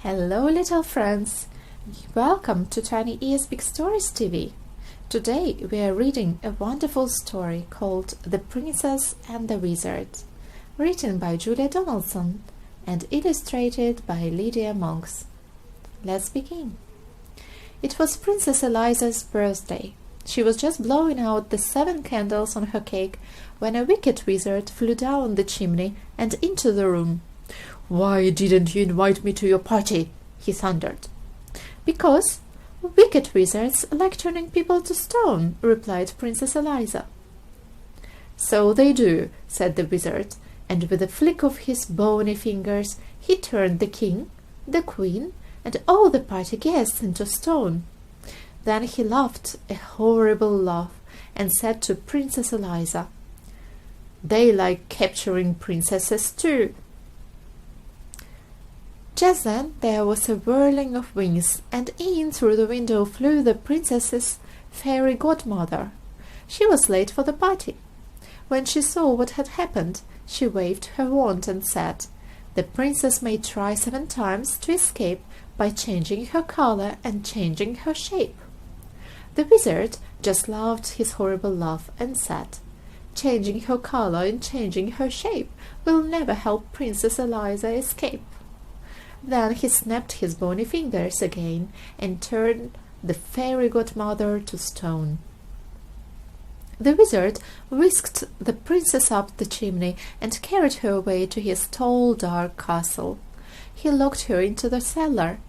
Hello little friends! Welcome to Tiny Ears Big Stories TV. Today we are reading a wonderful story called The Princess and the Wizard, written by Julia Donaldson and illustrated by Lydia Monks. Let's begin. It was Princess Eliza's birthday. She was just blowing out the 7 candles on her cake when a wicked wizard flew down the chimney and into the room. "Why didn't you invite me to your party?" he thundered. "Because wicked wizards like turning people to stone," replied Princess Eliza. "So they do," said the wizard, and with a flick of his bony fingers he turned the king, the queen, and all the party guests into stone. Then he laughed a horrible laugh and said to Princess Eliza, "They like capturing princesses too." Just then there was a whirling of wings, and in through the window flew the princess's fairy godmother. She was late for the party. When she saw what had happened, she waved her wand and said, "The princess may try 7 times to escape by changing her color and changing her shape." The wizard just laughed his horrible laugh and said, "Changing her color and changing her shape will never help Princess Eliza escape." Then he snapped his bony fingers again and turned the fairy godmother to stone. The wizard whisked the princess up the chimney and carried her away to his tall, dark castle. He locked her into the cellar,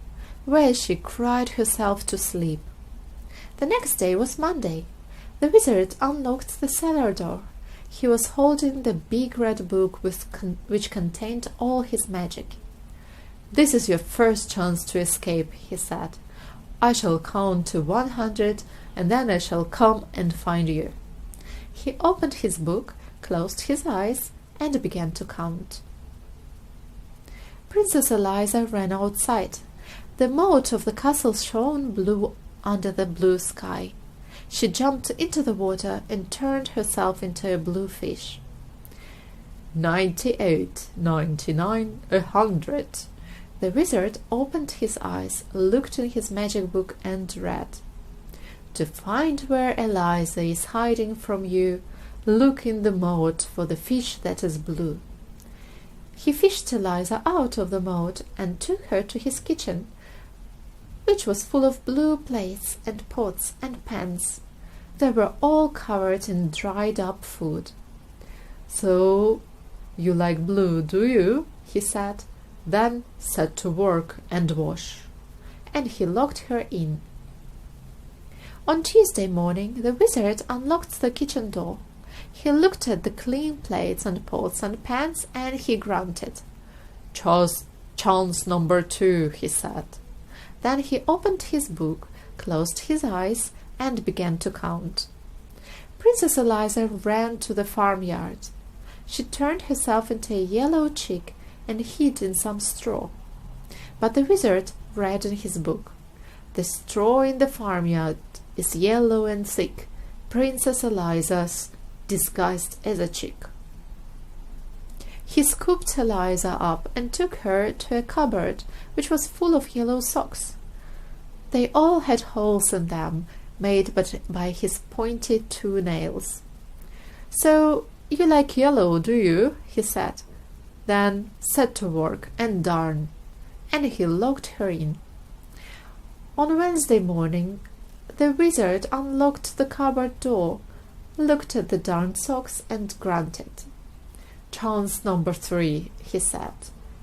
where she cried herself to sleep. The next day was Monday. The wizard unlocked the cellar door. He was holding the big red book which contained all his magic. "This is your first chance to escape," he said. "I shall count to 100, and then I shall come and find you." He opened his book, closed his eyes, and began to count. Princess Eliza ran outside. The moat of the castle shone blue under the blue sky. She jumped into the water and turned herself into a blue fish. 98, 99, 100. The wizard opened his eyes, looked in his magic book, and read, "To find where Eliza is hiding from you, look in the moat for the fish that is blue." He fished Eliza out of the moat and took her to his kitchen, which was full of blue plates and pots and pans. They were all covered in dried-up food. "So you like blue, do you?" he said. "Then set to work and wash." And he locked her in. On Tuesday morning the wizard unlocked the kitchen door. He looked at the clean plates and pots and pans, and he grunted. Chance number 2, he said. Then he opened his book, closed his eyes, and began to count. Princess Eliza ran to the farmyard. She turned herself into a yellow chick and hid in some straw. But the wizard read in his book, "The straw in the farmyard is yellow and thick, Princess Eliza's disguised as a chick." He scooped Eliza up and took her to a cupboard which was full of yellow socks. They all had holes in them, made by his pointed 2 nails. "So you like yellow, do you?" he said. "Then set to work and darn." And he locked her in. On Wednesday morning the wizard unlocked the cupboard door, looked at the darned socks, and grunted. "Chance number 3, he said,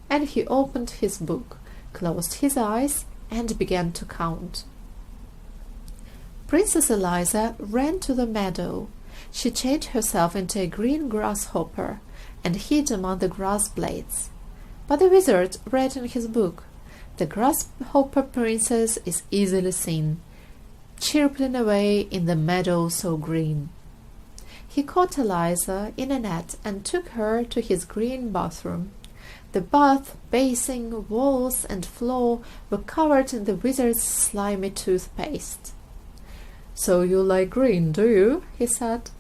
and he opened his book, closed his eyes, and began to count. Princess Eliza ran to the meadow. She changed herself into a green grasshopper and hid among the grass blades. But the wizard read in his book, "The grasshopper princess is easily seen, chirping away in the meadow so green." He caught Eliza in a net and took her to his green bathroom. The bath, basin, walls, and floor were covered in the wizard's slimy toothpaste. "So you like green, do you?" he said.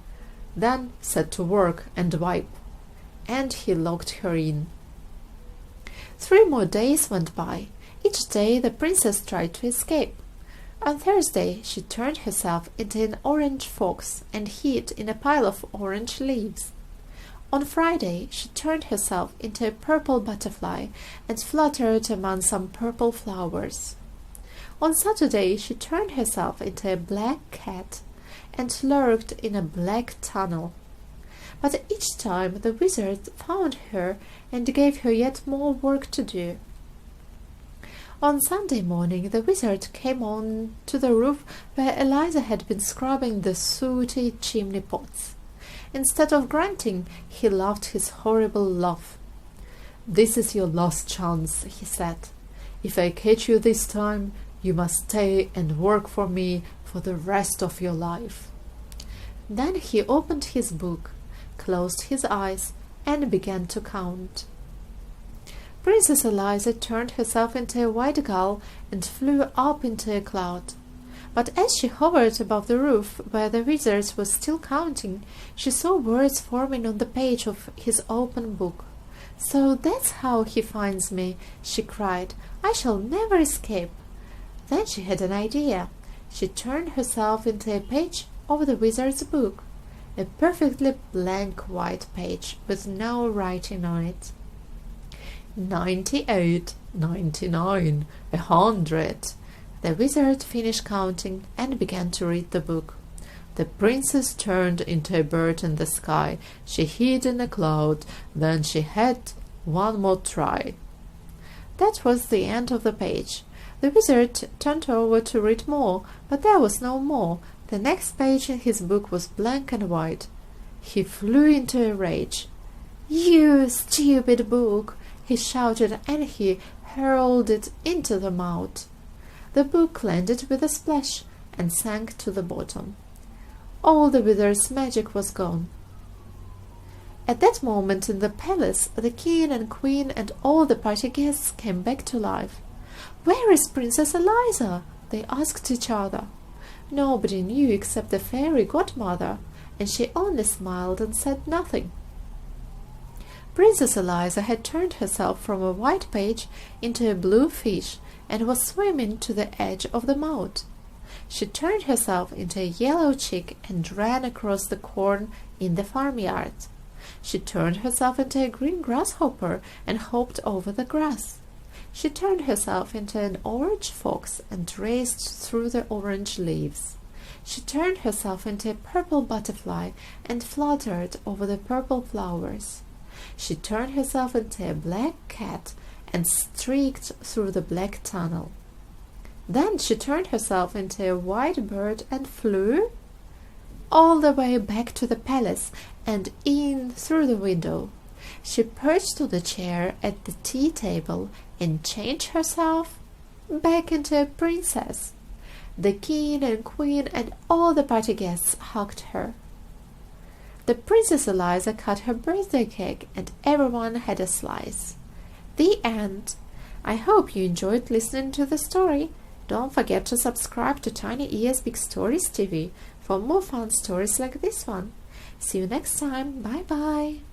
"Then set to work and wipe." And he locked her in. 3 more days went by, Each day the princess tried to escape. On Thursday she turned herself into an orange fox and hid in a pile of orange leaves. On Friday she turned herself into a purple butterfly and fluttered among some purple flowers. On Saturday she turned herself into a black cat and lurked in a black tunnel. But each time the wizard found her and gave her yet more work to do. On Sunday morning the wizard came on to the roof where Eliza had been scrubbing the sooty chimney pots. Instead of grunting, he laughed his horrible laugh. "This is your last chance," he said. "If I catch you this time, you must stay and work for me for the rest of your life." Then he opened his book, closed his eyes, and began to count. Princess Eliza turned herself into a white gull and flew up into a cloud. But as she hovered above the roof, where the wizard was still counting, she saw words forming on the page of his open book. "So that's how he finds me," she cried. "I shall never escape." Then she had an idea. She turned herself into a page of the wizard's book, a perfectly blank white page with no writing on it. 98, 99, 100. The wizard finished counting and began to read the book. The princess turned into a bird in the sky. She hid in a cloud. Then she had one more try. That was the end of the page. The wizard turned over to read more, but there was no more. The next page in his book was blank and white. He flew into a rage. "You stupid book!" he shouted, and he hurled it into the moat. The book landed with a splash and sank to the bottom. All the wizard's magic was gone. At that moment in the palace, the king and queen and all the party guests came back to life. "Where is Princess Eliza?" they asked each other. Nobody knew except the fairy godmother, and she only smiled and said nothing. Princess Eliza had turned herself from a white page into a blue fish and was swimming to the edge of the moat. She turned herself into a yellow chick and ran across the corn in the farmyard. She turned herself into a green grasshopper and hopped over the grass. She turned herself into an orange fox and raced through the orange leaves. She turned herself into a purple butterfly and fluttered over the purple flowers. She turned herself into a black cat and streaked through the black tunnel. Then she turned herself into a white bird and flew all the way back to the palace and in through the window. She perched on the chair at the tea table and changed herself back into a princess. The king and queen and all the party guests hugged her. The Princess Eliza cut her birthday cake and everyone had a slice. The end. I hope you enjoyed listening to the story. Don't forget to subscribe to Tiny Ears Big Stories TV for more fun stories like this one. See you next time. Bye bye.